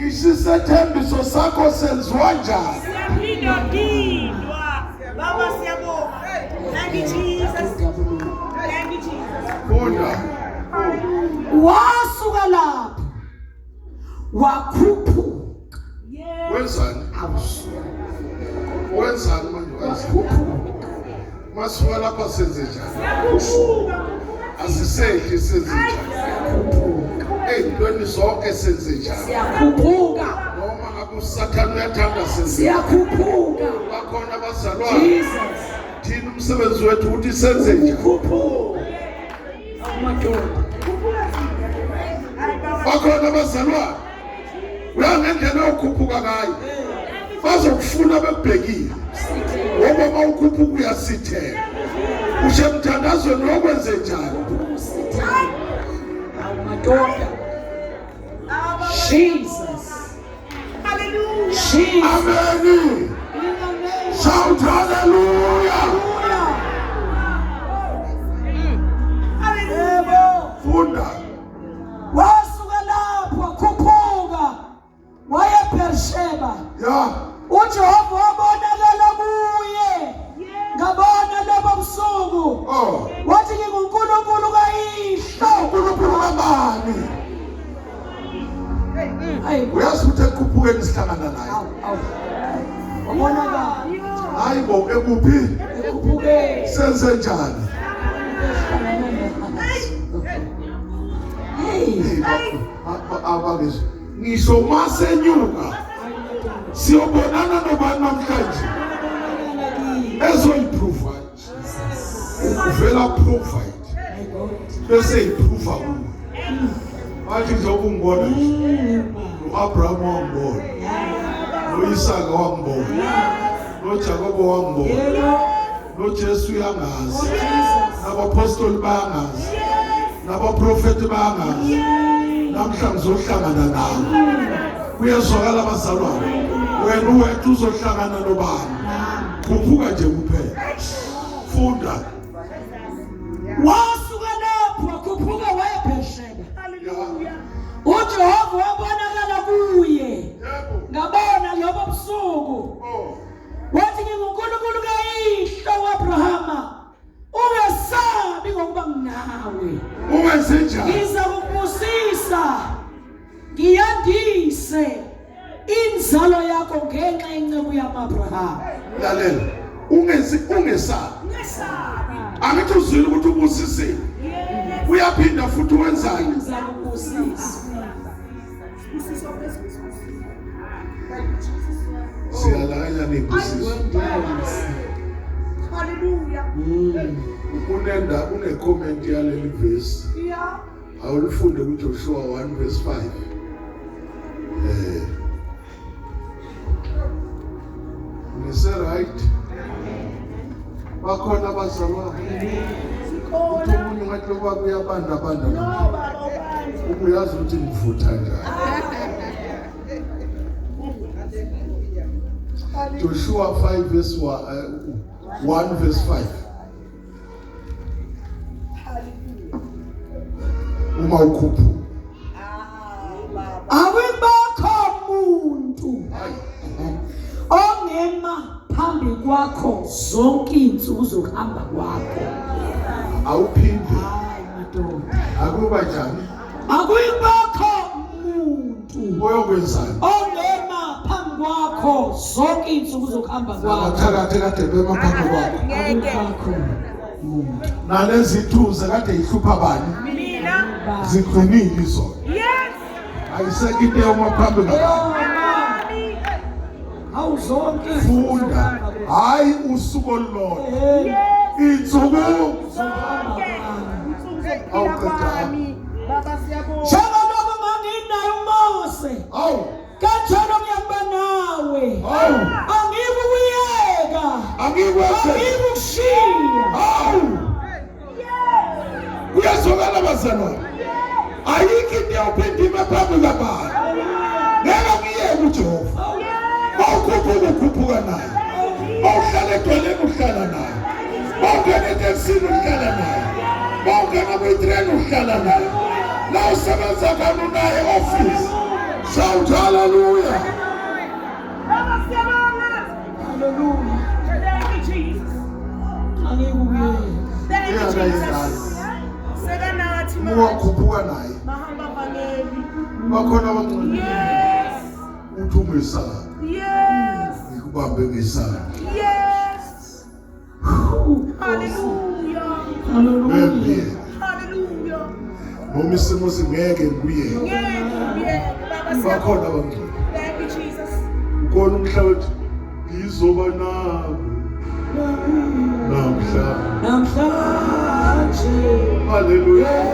Isithembiso sakho senziwa njani? Siyaphinda. Baba siyabonga. Thank you Jesus. Thank you Jesus. Funda. Wasuka lapho wakhuphuka. Wenzani? Wenzani manje wenzani? Masuka lapha senze njani? Asisehli senze njani? Ey'ntweni zonke senze njani? Siyakhuphuka. Noma ngabe usathane uyathanda senze. Siyakhuphuka. Bakhona abazalwane. Jesus. Thina umsebenzi wethu ukuthi senze njani? Khuphuka. Amadoda. Bakhona abazalwane. Uyangendlela yokukhuphuka ngayo. Bazokufuna bebhekile. Ngoba mawukhuphuka uyasithela. Ushe emthandazweni wokwenze njani? Amadoda. Jesus. Hallelujah. Jesus. Amen. Shout hallelujah. Funda. Wasuka lapho wakhuphuka waya eBersheba. Ya. uJehova wabonalela kuye ekukhupeni sihlangana naye. Wabonakala. Hayi bo ekuphi Ekuphukeni. senze njani? Hey. Abakizwa. Ngisho masenyuka siyobonana nobani namhlanje ezoyiprovide. Uvela provide bese iprova kuwe. Bathi njengoba ungibona nje, uAbraham wangibona, noIsaka wangibona, noJakobo wangibona, noJesu uyangazi, nabapostoli bayangazi, nabaprofeti bayangazi. Namhla ngizohlangana nawe. Kuyezwakala abazalwane, wena uwethu uzohlangana nobani? Khuphuka nje kuphela, funda. Wasuka lapho wakhuphuka waya eBheersheba. uJehova wabonakala kuye. Ngabona lobo busuku. Wathi nginguNkulunkulu kayihlo uAbrahama. Ungesabi ngokuba nginawe. Ungesenjani? Ngiza kukubusisa. Ngiyandise inzalo yakho ngenxa yenceku yamaAbrahama. Lalela, ungesabi. Angithi uzwile ukuthi ubusisile. Uyaphinda futhi wenzani? Ngiza kukubusisa. Siyalanya nebusisi. Hallelujah. Kunenda comment yaleli verse. Yeah. Awulifunde kuJoshua 1 verse 5. Ngise right. Bakhona abazalwane. Umuntu ngathi loba kuyabanda banda. Uyazi ukuthi ngivutha njani. Joshua 5 verse 1 verse 5. Uma ukhuphu. Awubakho umuntu ongema phambi kwakho zonke insuku zokuhamba kwakho. Awuphinde. Hayi madoda. Akuba njani? Akuyibakho umuntu Oyokwenzani? ongema phambi kwakho zonke insuku zokuhamba kwakho. Abathakathe kade bema phambi kwakho. Akuyibakho umuntu. Nalezi thuze kade ihlupha bani? Mina. Ziqinile izona. Yes. Ayisekho into yomaphambi ngapha. Awuzonke Funda. Hayi usuku olulodwa. Insuku njengalokho nganginayo uMose awu kanjalo ngiyaba nawe. awu Angikuyeka. angikwese Angikukushiya. awu kuyazwakala abazalwane. Ayikho into yawuphinda imaphambi kabani. Ngeke ngiyeke uJehova. Mawukhuphuka ukhuphuka naye. Mawuhlala edwaleni uhlala naye. Mawungena etekisini uhlala naye. Mawungena kwitreni uhlala naye. La usebenza khona unaye office. Shout hallelujah. Hallelujah. Thank you, Jesus. Angikuyeka. Thank you, Yeah, Jesus. Sekanathi Muwakhuphuka naye. mahamba vangeli. Bakhona abancane. Yes. Uthi umesana. Yes. Ngikubambe ngesandla. Yes. Hallelujah. Hallelujah. Hallelujah. Noma isimo singeke ngikuyeke. Yeah. Baba Bakhona abancane. Thank you, Jesus. Ukona umhlabathi ngizoba nawe. Namhla. Namhlanje Hallelujah.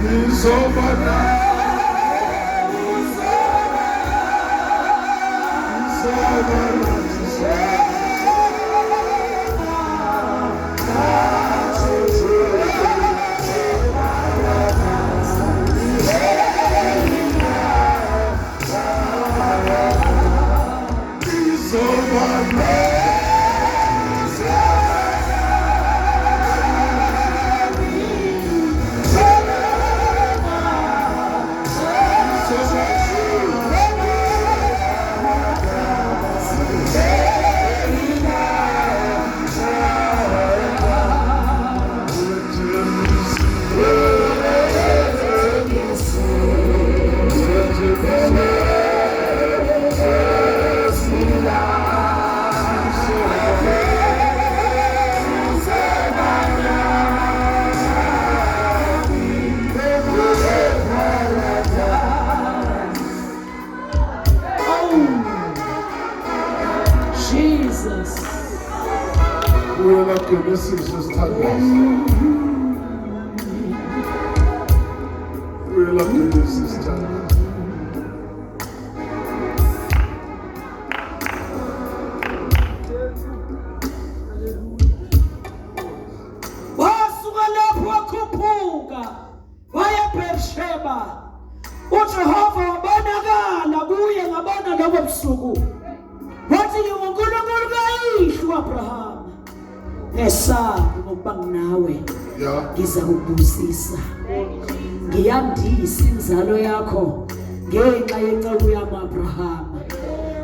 Ngizoba nawe. Uyagcina esizwe sithandaza. Uyelagcina esizwe sithandaza. Wasuka lapho wakhuphuka waya eBheersheba. uJehova wabonakala kuye ngabona lobo busuku. Wathi uNkulunkulu kayihlo uAbrahama. Ngesabi ngokuba nginawe. Yeah. Ngizakubusisa. Ngiyandisa inzalo yakho ngenxa yenceku yami Abrahama.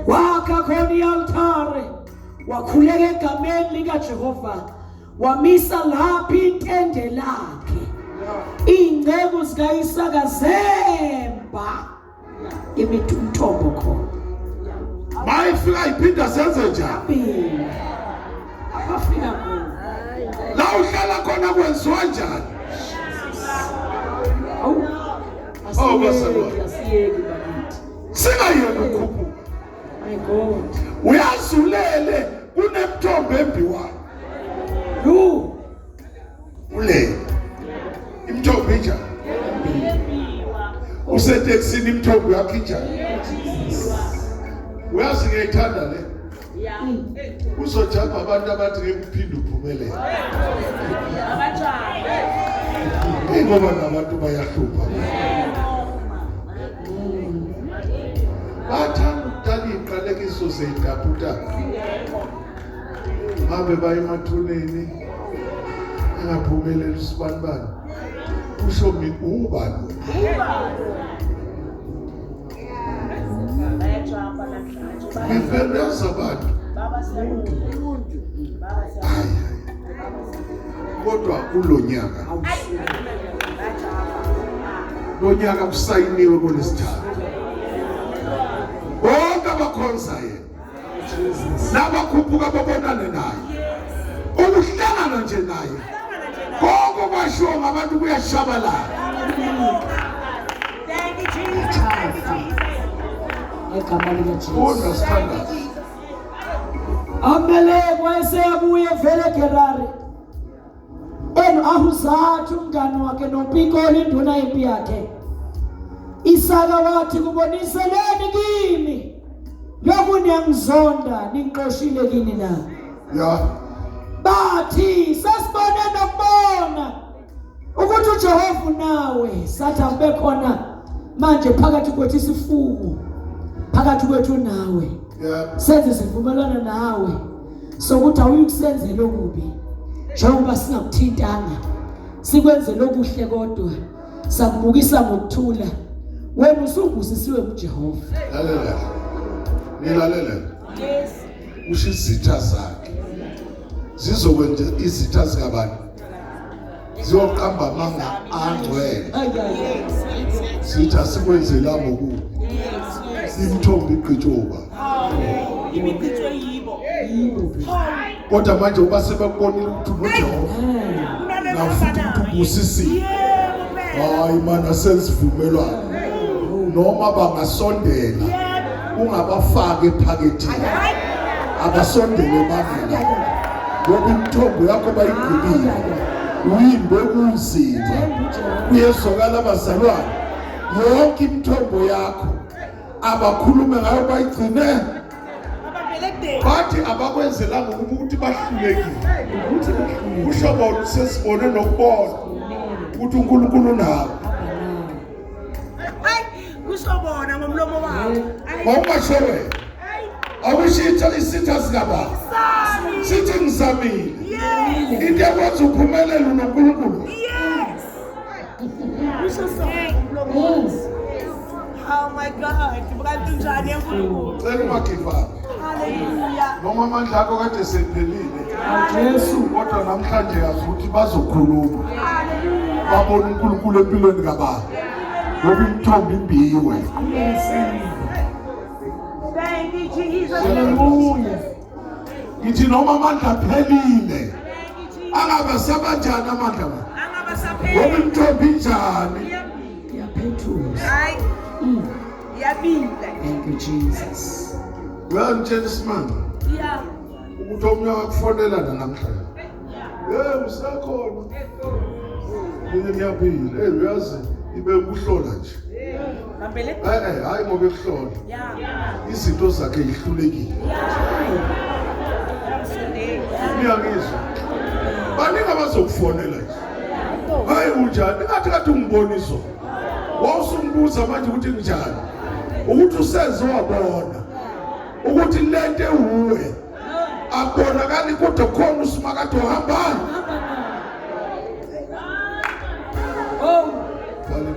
Wakha khona i-altare, wakhuleka egameni likaJehova, wamisa lapho intende lakhe. Ingceku zikaYisaka zemba imithombo khona. Mayifika iphinda senze njani? Abafika khona. La uhlala khona kwenziwa njani? Asiyeki bakithi. Singayeki ukukhuphuka. My God. Uyazulele kunemthombo embiwayo. Lu. Ule. Imthombo injani? Useteksini imthombo yakho injani? Uyazi ngiyayithanda le. Uzojama abantu abathi ngekuphinde uphumelele. Ngoba nabantu bayahlupha. Bathanda ukudala iqalekiso zeyidaputa. Ngabe baye emathuneni angaphumeleli usibanibani. Usho mina ubani? Ngifendaza abantu. Kodwa kulonyaka. Lonyaka kusayiniwe kulesithathu. Bonke abakhonza yena. Nabakhuphuka babonane naye. Ukuhlangana nje naye. Konke kwashiwo ngabantu kuyashabalala. Thank you, Jesus. Egama likaJesu. Understand? Amaleki wayeseyabuya evela eGerari. Ahuzathu umngane wakhe noPikoli induna yempi yakhe. Isaka wathi kuboniseleni kimi. Lokhu niyangizonda ningixoshile kini na. Yeah. Bathi sasibone nokubona ukuthi uJehova nawe sathi abe khona manje phakathi kwethu isifuku. Phakathi kwethu nawe. Yeah. Senze sivumelana nawe sokuthi awuyikusenzela okubi njengoba singakuthintanga sikwenze lokuhle kodwa sakubukisa ngokuthula wena usubusisiwe uJehova. Lalela. Nilalela. Yes. Usho izitha zakhe. Zizokwenza izitha zikabantu. Ziyoqamba amanga angcwele. Sitha sikwenzela ngokubi. Imthombo igqitshoba. Imikhitshwe yibo. Kodwa manje uba sebekubonile ukuthi uJehova nafuthi ukuthi ubusisile. Hayi mana senzivumelwana. Noma bangasondela ungabafaka ephaketheni. Abasondele bangena. Ngoba imthombo yakho bayigqibile. Uyimbe kunzima. Uyezokala abazalwane. Yonke imthombo yakho abakhulume ngayo bayigcine. Bathi abakwenzelanga ukuthi bahlulekile. Ushoba usesibone nokubona ukuthi uNkulunkulu nawo. Hayi, kusobona ngomlomo wakho. Ngokumashowe. Awushitha isitha sikaba. Sithi ngizamile. Yes. Into yakho uphumelele uNkulunkulu. Yes. Kusobona ngomlomo wakho. Oh my God. Bukanti njani enkulu. Cela umakifa. Hallelujah. Noma amandla akho kade sephelile. Jesu kodwa namhlanje yazi ukuthi bazokhuluma. Babona uNkulunkulu empilweni kababa. Ngoba imthombo imbiwe. Thank you, Jesus. Haleluya. Ngithi noma amandla aphelile. Angabe sabanjani amandla la? Ngoba imthombo injani? Yaphethula. Hayi. Yabile. Thank you Jesus. Uyangitshela isimanga Yeah. ukuthi omnye wakufonelana namhlanje. Usakhona. Ngiyaphila. Uyazi ibe kuhlola nje. Ngempela. Hayi ngoba ekuhlola. Yeah. Izinto zakhe ihlulekile. Ngiyangizwa. Baningi abazokufonela nje. Hayi unjani? Athi ungiboniso. Wawusumbuza manje ukuthi njani? Ukuthi useze wabona. Ukuthi lento uwe. Akubonakali kodwa khona usimakade uhambana. Oh. Bale